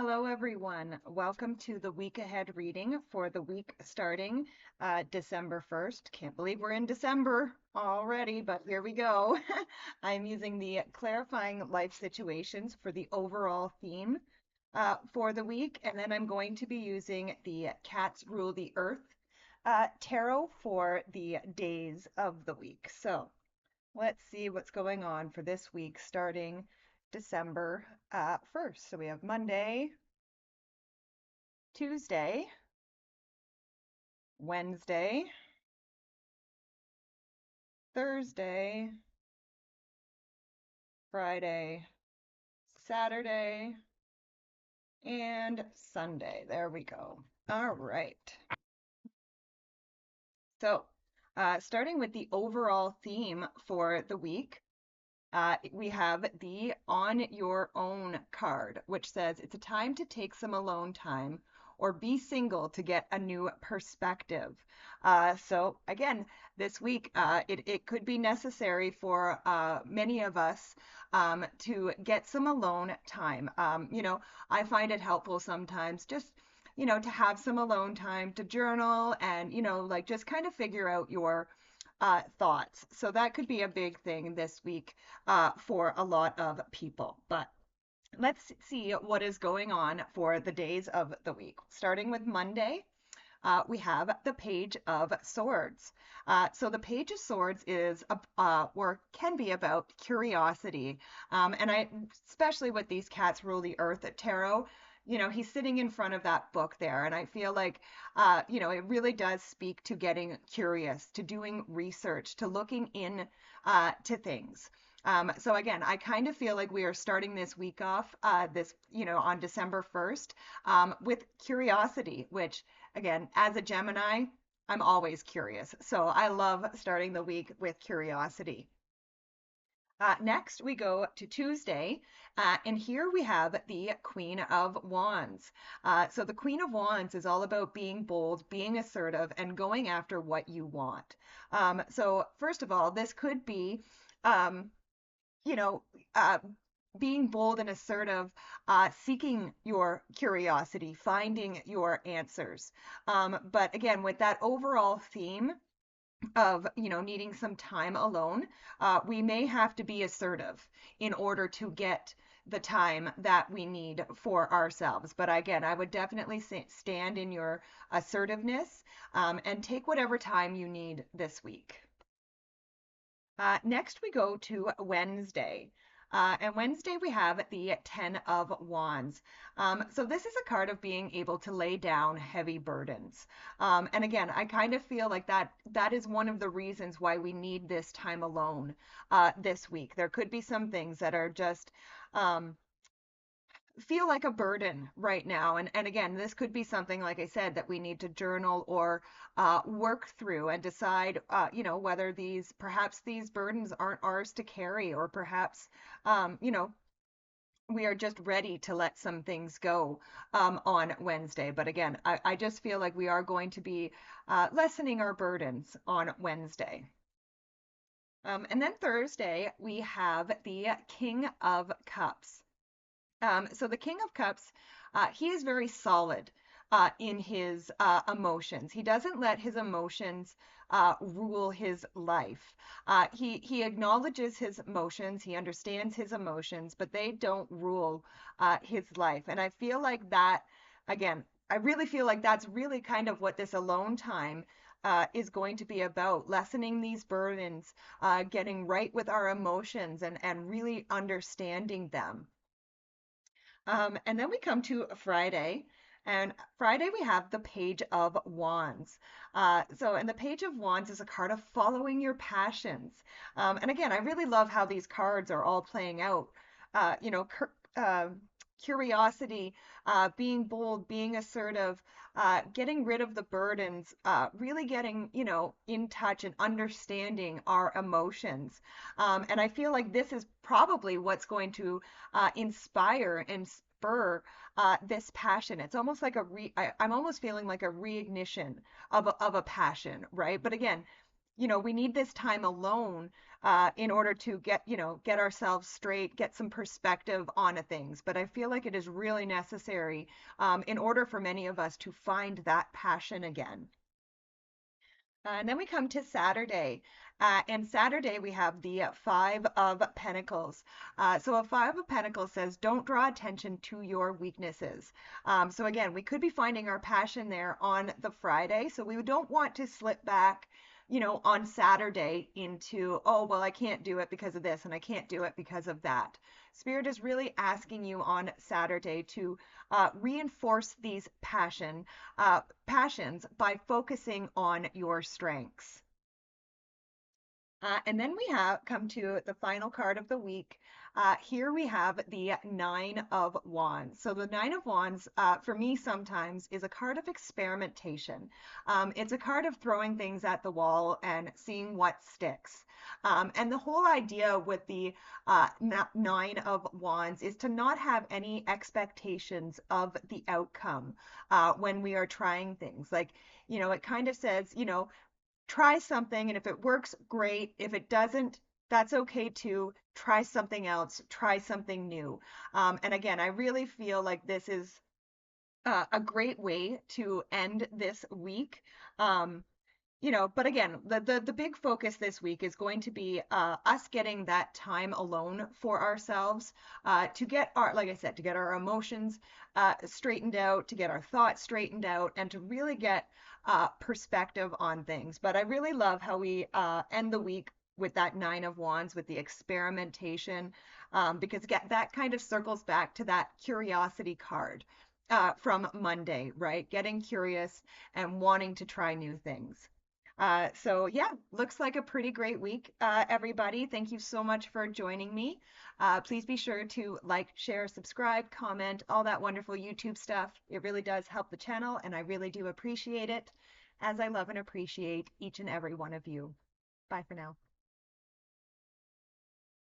Hello, everyone. Welcome to the week ahead reading for the week starting December 1st. Can't believe we're in December already, but here we go. I'm using the clarifying life situations for the overall theme for the week, and then I'm going to be using the Cats Rule the Earth tarot for the days of the week. So let's see what's going on for this week starting December 1st. So we have Monday, Tuesday, Wednesday, Thursday, Friday, Saturday, and Sunday. There we go. All right. So, starting with the overall theme for the week, we have the On Your Own card, which says it's a time to take some alone time or be single to get a new perspective. So again, this week, it could be necessary for many of us to get some alone time. I find it helpful sometimes just to have some alone time to journal and, like just kind of figure out your thoughts. So that could be a big thing this week for a lot of people. But let's see what is going on for the days of the week. Starting with Monday, we have the Page of Swords. So the Page of Swords is, or can be about curiosity. And especially with these Cats Rule the Earth at Tarot, he's sitting in front of that book there. And I feel like, it really does speak to getting curious, to doing research, to looking in to things. So again, I kind of feel like we are starting this week off, on December 1st, with curiosity, which again, as a Gemini, I'm always curious. So I love starting the week with curiosity. Next, we go to Tuesday, and here we have the Queen of Wands. So the Queen of Wands is all about being bold, being assertive, and going after what you want. So first of all, this could be, um, you know, uh, being bold and assertive, seeking your curiosity, finding your answers. But again, with that overall theme of needing some time alone, we may have to be assertive in order to get the time that we need for ourselves. But again, I would definitely stand in your assertiveness, and take whatever time you need this week. Next, we go to Wednesday. And Wednesday, we have the Ten of Wands. So this is a card of being able to lay down heavy burdens. And again, I kind of feel like that is one of the reasons why we need this time alone this week. There could be some things that are just um, feel like a burden right now. And again, this could be something, like I said, that we need to journal or work through and decide, whether perhaps these burdens aren't ours to carry, or perhaps, we are just ready to let some things go on Wednesday. But again, I just feel like we are going to be lessening our burdens on Wednesday. And then Thursday, we have the King of Cups. So the King of Cups, he is very solid in his emotions. He doesn't let his emotions rule his life. He acknowledges his emotions, he understands his emotions, but they don't rule his life. And I feel like that, again, I really feel like that's really kind of what this alone time is going to be about, lessening these burdens, getting right with our emotions, and really understanding them. And then we come to Friday. And Friday we have the Page of Wands. And the Page of Wands is a card of following your passions. And again, I really love how these cards are all playing out. Uh, you know, cur Curiosity, being bold, being assertive, getting rid of the burdens, really getting, in touch and understanding our emotions. And I feel like this is probably what's going to inspire and spur this passion. It's almost like I'm almost feeling like a reignition of a passion, right? But again, we need this time alone in order to get, get ourselves straight, get some perspective on things. But I feel like it is really necessary in order for many of us to find that passion again. And then we come to Saturday. And Saturday we have the Five of Pentacles. So a Five of Pentacles says, don't draw attention to your weaknesses. So again, we could be finding our passion there on the Friday. So we don't want to slip back, on Saturday into, oh, well, I can't do it because of this and I can't do it because of that. Spirit is really asking you on Saturday to reinforce these passions by focusing on your strengths. And then we have come to the final card of the week. Here we have the Nine of Wands. So the Nine of Wands, for me sometimes, is a card of experimentation. It's a card of throwing things at the wall and seeing what sticks. And the whole idea with the Nine of Wands is to not have any expectations of the outcome when we are trying things. Like, it kind of says, try something, and if it works, great. If it doesn't, that's okay too. Try something else, try something new. And again, I really feel like this is a great way to end this week. Um, but again, the big focus this week is going to be us getting that time alone for ourselves, to get our, like I said, to get our emotions straightened out, to get our thoughts straightened out, and to really get perspective on things. But I really love how we end the week with that Nine of Wands, with the experimentation, because that kind of circles back to that curiosity card from Monday, right? Getting curious and wanting to try new things. So yeah, looks like a pretty great week, everybody. Thank you so much for joining me. Please be sure to like, share, subscribe, comment, all that wonderful YouTube stuff. It really does help the channel, and I really do appreciate it, as I love and appreciate each and every one of you. Bye for now.